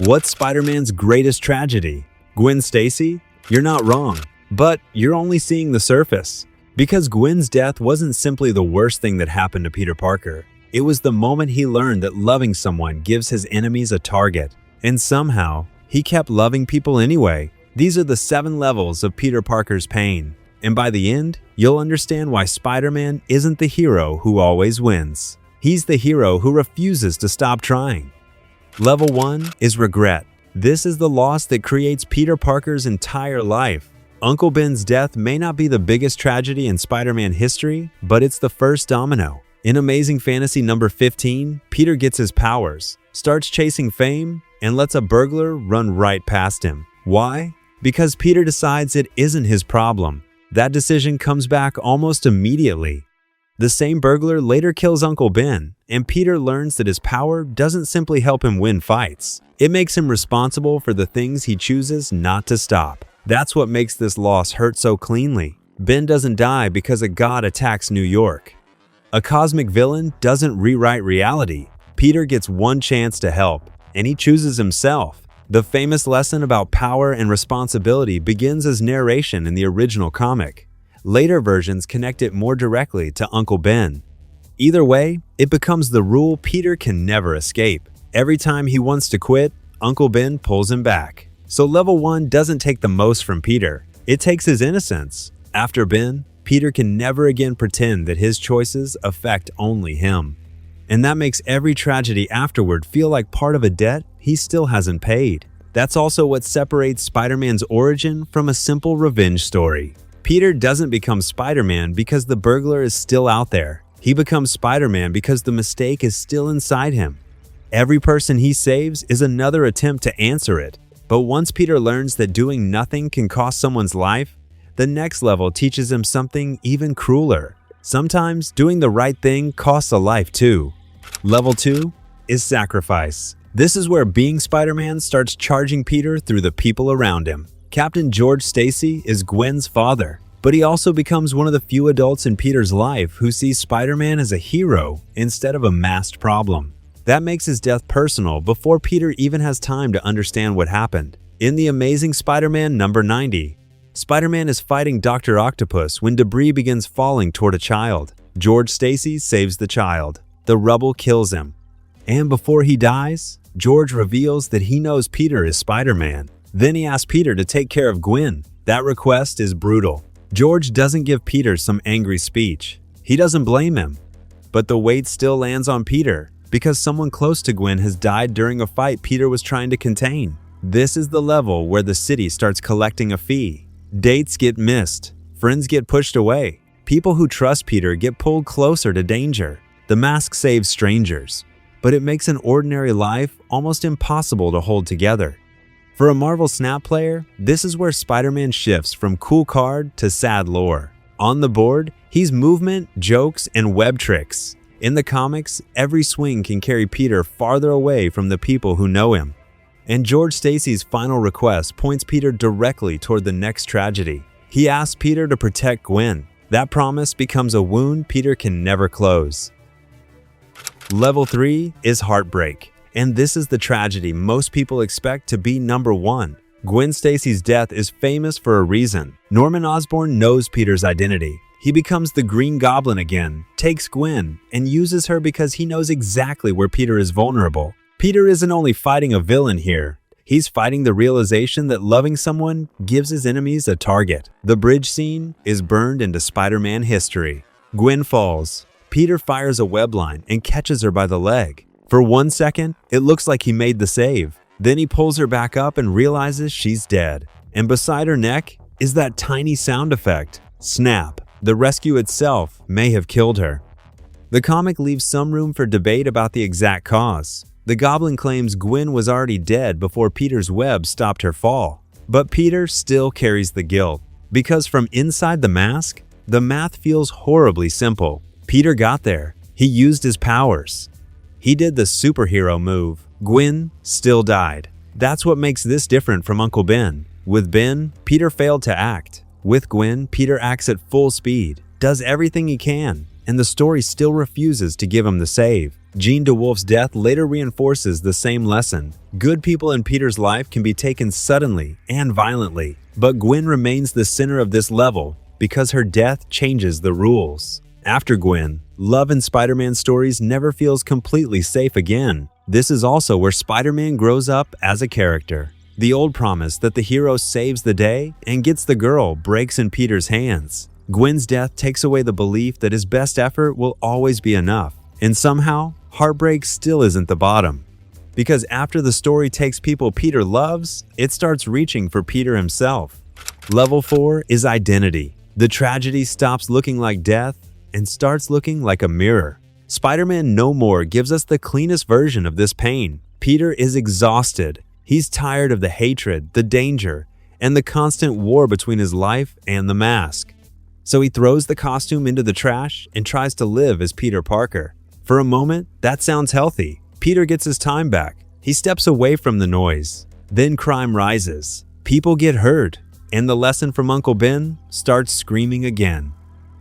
What's Spider-Man's greatest tragedy? Gwen Stacy? You're not wrong, but you're only seeing the surface. Because Gwen's death wasn't simply the worst thing that happened to Peter Parker. It was the moment he learned that loving someone gives his enemies a target. And somehow, he kept loving people anyway. These are the 7 levels of Peter Parker's pain. And by the end, you'll understand why Spider-Man isn't the hero who always wins. He's the hero who refuses to stop trying. Level 1 is regret. This is the loss that creates Peter Parker's entire life. Uncle Ben's death may not be the biggest tragedy in Spider-Man history, but it's the first domino. In Amazing Fantasy number 15, Peter gets his powers, starts chasing fame, and lets a burglar run right past him. Why? Because Peter decides it isn't his problem. That decision comes back almost immediately. The same burglar later kills Uncle Ben, and Peter learns that his power doesn't simply help him win fights. It makes him responsible for the things he chooses not to stop. That's what makes this loss hurt so cleanly. Ben doesn't die because a god attacks New York. A cosmic villain doesn't rewrite reality. Peter gets one chance to help, and he chooses himself. The famous lesson about power and responsibility begins as narration in the original comic. Later versions connect it more directly to Uncle Ben. Either way, it becomes the rule Peter can never escape. Every time he wants to quit, Uncle Ben pulls him back. So level 1 doesn't take the most from Peter. It takes his innocence. After Ben, Peter can never again pretend that his choices affect only him. And that makes every tragedy afterward feel like part of a debt he still hasn't paid. That's also what separates Spider-Man's origin from a simple revenge story. Peter doesn't become Spider-Man because the burglar is still out there. He becomes Spider-Man because the mistake is still inside him. Every person he saves is another attempt to answer it. But once Peter learns that doing nothing can cost someone's life, the next level teaches him something even crueler. Sometimes doing the right thing costs a life too. Level 2 is sacrifice. This is where being Spider-Man starts charging Peter through the people around him. Captain George Stacy is Gwen's father, but he also becomes one of the few adults in Peter's life who sees Spider-Man as a hero instead of a masked problem. That makes his death personal before Peter even has time to understand what happened. In The Amazing Spider-Man number 90, Spider-Man is fighting Dr. Octopus when debris begins falling toward a child. George Stacy saves the child. The rubble kills him. And before he dies, George reveals that he knows Peter is Spider-Man. Then he asks Peter to take care of Gwen. That request is brutal. George doesn't give Peter some angry speech. He doesn't blame him. But the weight still lands on Peter because someone close to Gwen has died during a fight Peter was trying to contain. This is the level where the city starts collecting a fee. Dates get missed. Friends get pushed away. People who trust Peter get pulled closer to danger. The mask saves strangers, but it makes an ordinary life almost impossible to hold together. For a Marvel Snap player, this is where Spider-Man shifts from cool card to sad lore. On the board, he's movement, jokes, and web tricks. In the comics, every swing can carry Peter farther away from the people who know him. And George Stacy's final request points Peter directly toward the next tragedy. He asks Peter to protect Gwen. That promise becomes a wound Peter can never close. Level 3 is Heartbreak. And this is the tragedy most people expect to be number 1. Gwen Stacy's death is famous for a reason. Norman Osborn knows Peter's identity. He becomes the Green Goblin again, takes Gwen, and uses her because he knows exactly where Peter is vulnerable. Peter isn't only fighting a villain here. He's fighting the realization that loving someone gives his enemies a target. The bridge scene is burned into Spider-Man history. Gwen falls. Peter fires a web line and catches her by the leg. For 1 second, it looks like he made the save. Then he pulls her back up and realizes she's dead. And beside her neck is that tiny sound effect. Snap. The rescue itself may have killed her. The comic leaves some room for debate about the exact cause. The Goblin claims Gwen was already dead before Peter's web stopped her fall. But Peter still carries the guilt. Because from inside the mask, the math feels horribly simple. Peter got there. He used his powers. He did the superhero move. Gwen still died. That's what makes this different from Uncle Ben. With Ben, Peter failed to act. With Gwen, Peter acts at full speed, does everything he can, and the story still refuses to give him the save. Jean DeWolf's death later reinforces the same lesson. Good people in Peter's life can be taken suddenly and violently, but Gwen remains the center of this level because her death changes the rules. After Gwen, love in Spider-Man stories never feels completely safe again. This is also where Spider-Man grows up as a character. The old promise that the hero saves the day and gets the girl breaks in Peter's hands. Gwen's death takes away the belief that his best effort will always be enough. And somehow, Heartbreak still isn't the bottom. Because after the story takes people Peter loves, it starts reaching for Peter himself. Level 4 is identity. The tragedy stops looking like death and starts looking like a mirror. Spider-Man No More gives us the cleanest version of this pain. Peter is exhausted. He's tired of the hatred, the danger, and the constant war between his life and the mask. So he throws the costume into the trash and tries to live as Peter Parker. For a moment, that sounds healthy. Peter gets his time back. He steps away from the noise. Then crime rises. People get hurt. And the lesson from Uncle Ben starts screaming again.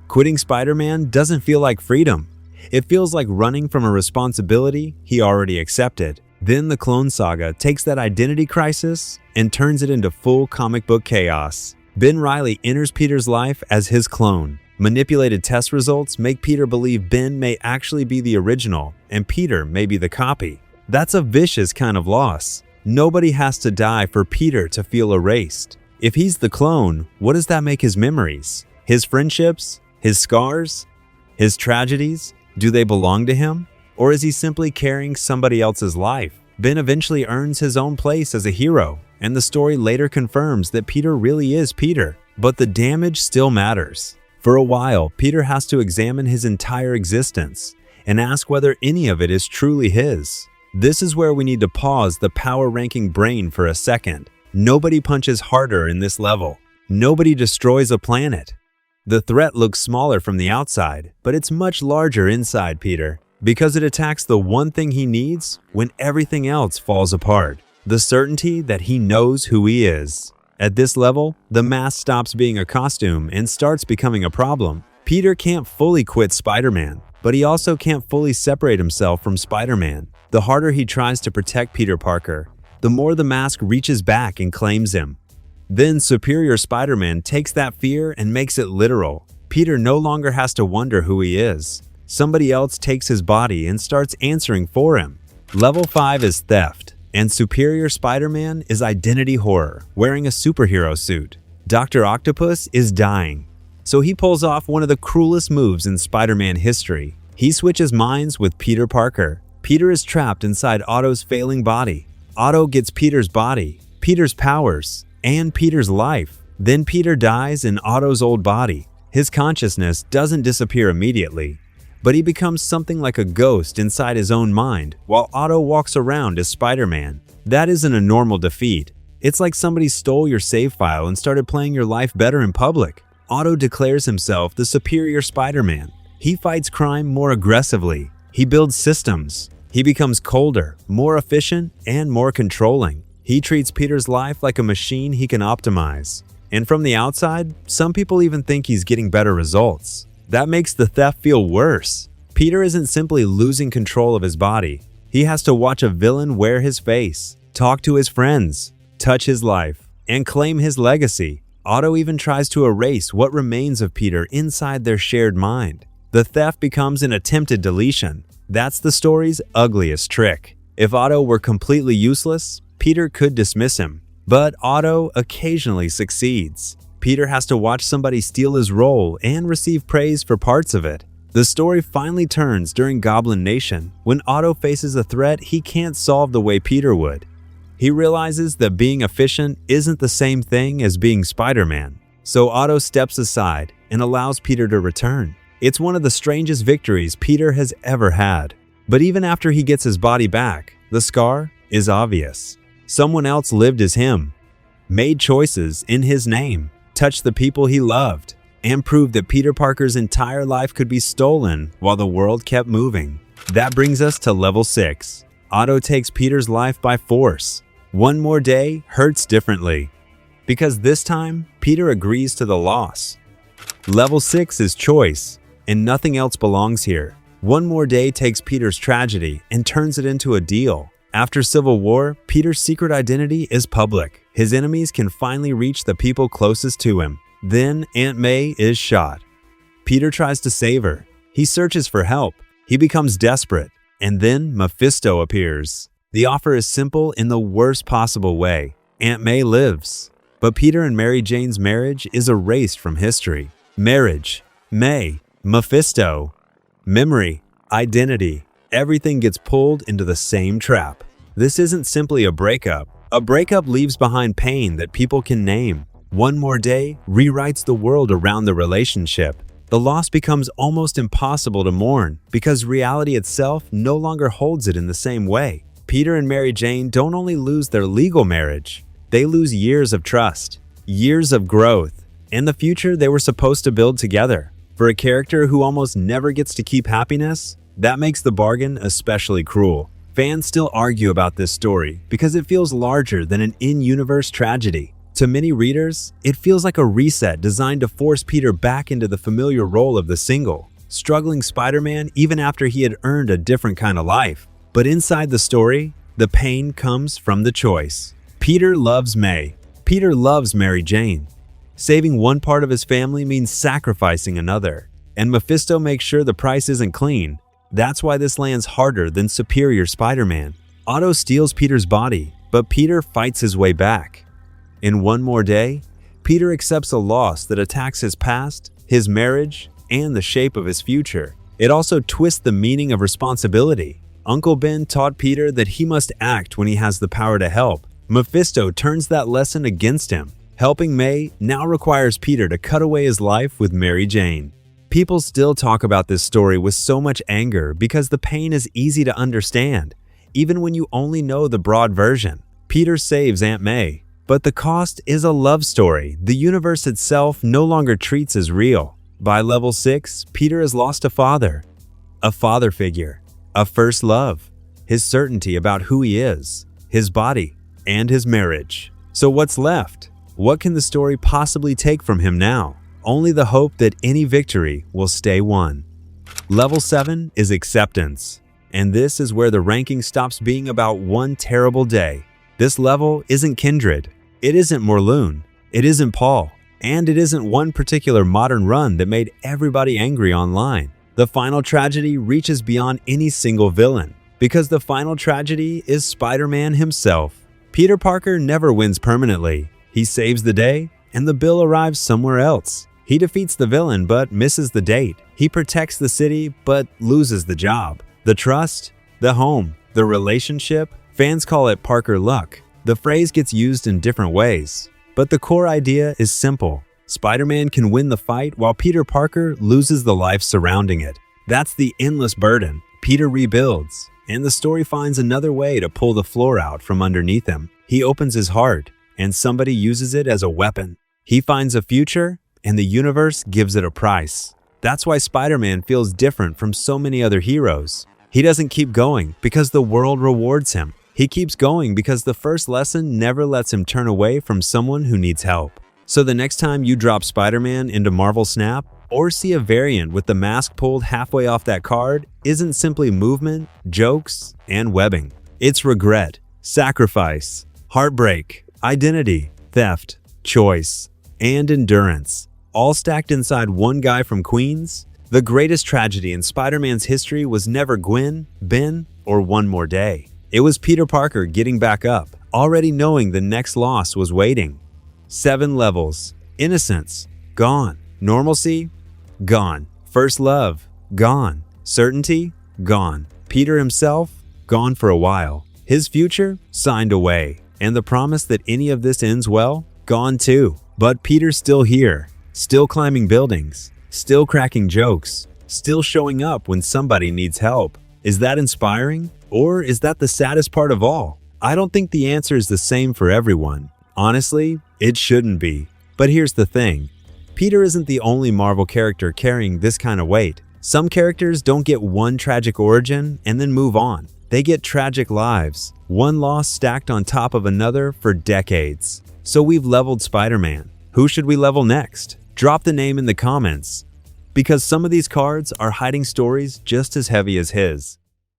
Quitting Spider-Man doesn't feel like freedom. It feels like running from a responsibility he already accepted. Then the Clone Saga takes that identity crisis and turns it into full comic book chaos. Ben Reilly enters Peter's life as his clone. Manipulated test results make Peter believe Ben may actually be the original and Peter may be the copy. That's a vicious kind of loss. Nobody has to die for Peter to feel erased. If he's the clone, what does that make his memories? His friendships? His scars? His tragedies? Do they belong to him? Or is he simply carrying somebody else's life? Ben eventually earns his own place as a hero, and the story later confirms that Peter really is Peter. But the damage still matters. For a while, Peter has to examine his entire existence and ask whether any of it is truly his. This is where we need to pause the power-ranking brain for a second. Nobody punches harder in this level. Nobody destroys a planet. The threat looks smaller from the outside, but it's much larger inside Peter, because it attacks the one thing he needs when everything else falls apart. The certainty that he knows who he is. At this level, the mask stops being a costume and starts becoming a problem. Peter can't fully quit Spider-Man, but he also can't fully separate himself from Spider-Man. The harder he tries to protect Peter Parker, the more the mask reaches back and claims him. Then Superior Spider-Man takes that fear and makes it literal. Peter no longer has to wonder who he is. Somebody else takes his body and starts answering for him. Level 5 is theft, and Superior Spider-Man is identity horror, wearing a superhero suit. Dr. Octopus is dying, so he pulls off one of the cruelest moves in Spider-Man history. He switches minds with Peter Parker. Peter is trapped inside Otto's failing body. Otto gets Peter's body, Peter's powers, and Peter's life. Then Peter dies in Otto's old body. His consciousness doesn't disappear immediately, but he becomes something like a ghost inside his own mind while Otto walks around as Spider-Man. That isn't a normal defeat. It's like somebody stole your save file and started playing your life better in public. Otto declares himself the superior Spider-Man. He fights crime more aggressively. He builds systems. He becomes colder, more efficient, and more controlling. He treats Peter's life like a machine he can optimize. And from the outside, some people even think he's getting better results. That makes the theft feel worse. Peter isn't simply losing control of his body. He has to watch a villain wear his face, talk to his friends, touch his life, and claim his legacy. Otto even tries to erase what remains of Peter inside their shared mind. The theft becomes an attempted deletion. That's the story's ugliest trick. If Otto were completely useless, Peter could dismiss him. But Otto occasionally succeeds. Peter has to watch somebody steal his role and receive praise for parts of it. The story finally turns during Goblin Nation, when Otto faces a threat he can't solve the way Peter would. He realizes that being efficient isn't the same thing as being Spider-Man. So Otto steps aside and allows Peter to return. It's one of the strangest victories Peter has ever had. But even after he gets his body back, the scar is obvious. Someone else lived as him, made choices in his name, touched the people he loved, and proved that Peter Parker's entire life could be stolen while the world kept moving. That brings us to level 6. Otto takes Peter's life by force. One more day hurts differently, because this time, Peter agrees to the loss. Level 6 is choice, and nothing else belongs here. One More Day takes Peter's tragedy and turns it into a deal. After Civil War, Peter's secret identity is public. His enemies can finally reach the people closest to him. Then Aunt May is shot. Peter tries to save her. He searches for help. He becomes desperate. And then Mephisto appears. The offer is simple in the worst possible way. Aunt May lives. But Peter and Mary Jane's marriage is erased from history. Marriage, May, Mephisto, memory, identity, everything gets pulled into the same trap. This isn't simply a breakup. A breakup leaves behind pain that people can name. One More Day rewrites the world around the relationship. The loss becomes almost impossible to mourn because reality itself no longer holds it in the same way. Peter and Mary Jane don't only lose their legal marriage, they lose years of trust, years of growth, and the future they were supposed to build together. For a character who almost never gets to keep happiness, that makes the bargain especially cruel. Fans still argue about this story because it feels larger than an in-universe tragedy. To many readers, it feels like a reset designed to force Peter back into the familiar role of the single, struggling Spider-Man even after he had earned a different kind of life. But inside the story, the pain comes from the choice. Peter loves May. Peter loves Mary Jane. Saving one part of his family means sacrificing another. And Mephisto makes sure the price isn't clean. That's why this lands harder than Superior Spider-Man. Otto steals Peter's body, but Peter fights his way back. In One More Day, Peter accepts a loss that attacks his past, his marriage, and the shape of his future. It also twists the meaning of responsibility. Uncle Ben taught Peter that he must act when he has the power to help. Mephisto turns that lesson against him. Helping May now requires Peter to cut away his life with Mary Jane. People still talk about this story with so much anger because the pain is easy to understand, even when you only know the broad version. Peter saves Aunt May. But the cost is a love story the universe itself no longer treats as real. By level 6, Peter has lost a father figure, a first love, his certainty about who he is, his body, and his marriage. So what's left? What can the story possibly take from him now? Only the hope that any victory will stay won. Level 7 is acceptance, and this is where the ranking stops being about one terrible day. This level isn't Kindred. It isn't Morlun, it isn't Paul, and it isn't one particular modern run that made everybody angry online. The final tragedy reaches beyond any single villain, because the final tragedy is Spider-Man himself. Peter Parker never wins permanently. He saves the day, and the bill arrives somewhere else. He defeats the villain but misses the date. He protects the city but loses the job. The trust, the home, the relationship, fans call it Parker luck. The phrase gets used in different ways, but the core idea is simple. Spider-Man can win the fight while Peter Parker loses the life surrounding it. That's the endless burden. Peter rebuilds, and the story finds another way to pull the floor out from underneath him. He opens his heart, and somebody uses it as a weapon. He finds a future, and the universe gives it a price. That's why Spider-Man feels different from so many other heroes. He doesn't keep going because the world rewards him. He keeps going because the first lesson never lets him turn away from someone who needs help. So the next time you drop Spider-Man into Marvel Snap, or see a variant with the mask pulled halfway off that card, isn't simply movement, jokes, and webbing. It's regret, sacrifice, heartbreak, identity, theft, choice, and endurance, all stacked inside one guy from Queens. The greatest tragedy in Spider-Man's history was never Gwen, Ben, or One More Day. It was Peter Parker getting back up, already knowing the next loss was waiting. 7 levels. Innocence, gone. Normalcy, gone. First love, gone. Certainty, gone. Peter himself, gone for a while. His future, signed away. And the promise that any of this ends well, gone too. But Peter's still here, still climbing buildings, still cracking jokes, still showing up when somebody needs help. Is that inspiring? Or is that the saddest part of all? I don't think the answer is the same for everyone. Honestly, it shouldn't be. But here's the thing. Peter isn't the only Marvel character carrying this kind of weight. Some characters don't get one tragic origin and then move on. They get tragic lives, one loss stacked on top of another for decades. So we've leveled Spider-Man. Who should we level next? Drop the name in the comments. because some of these cards are hiding stories just as heavy as his.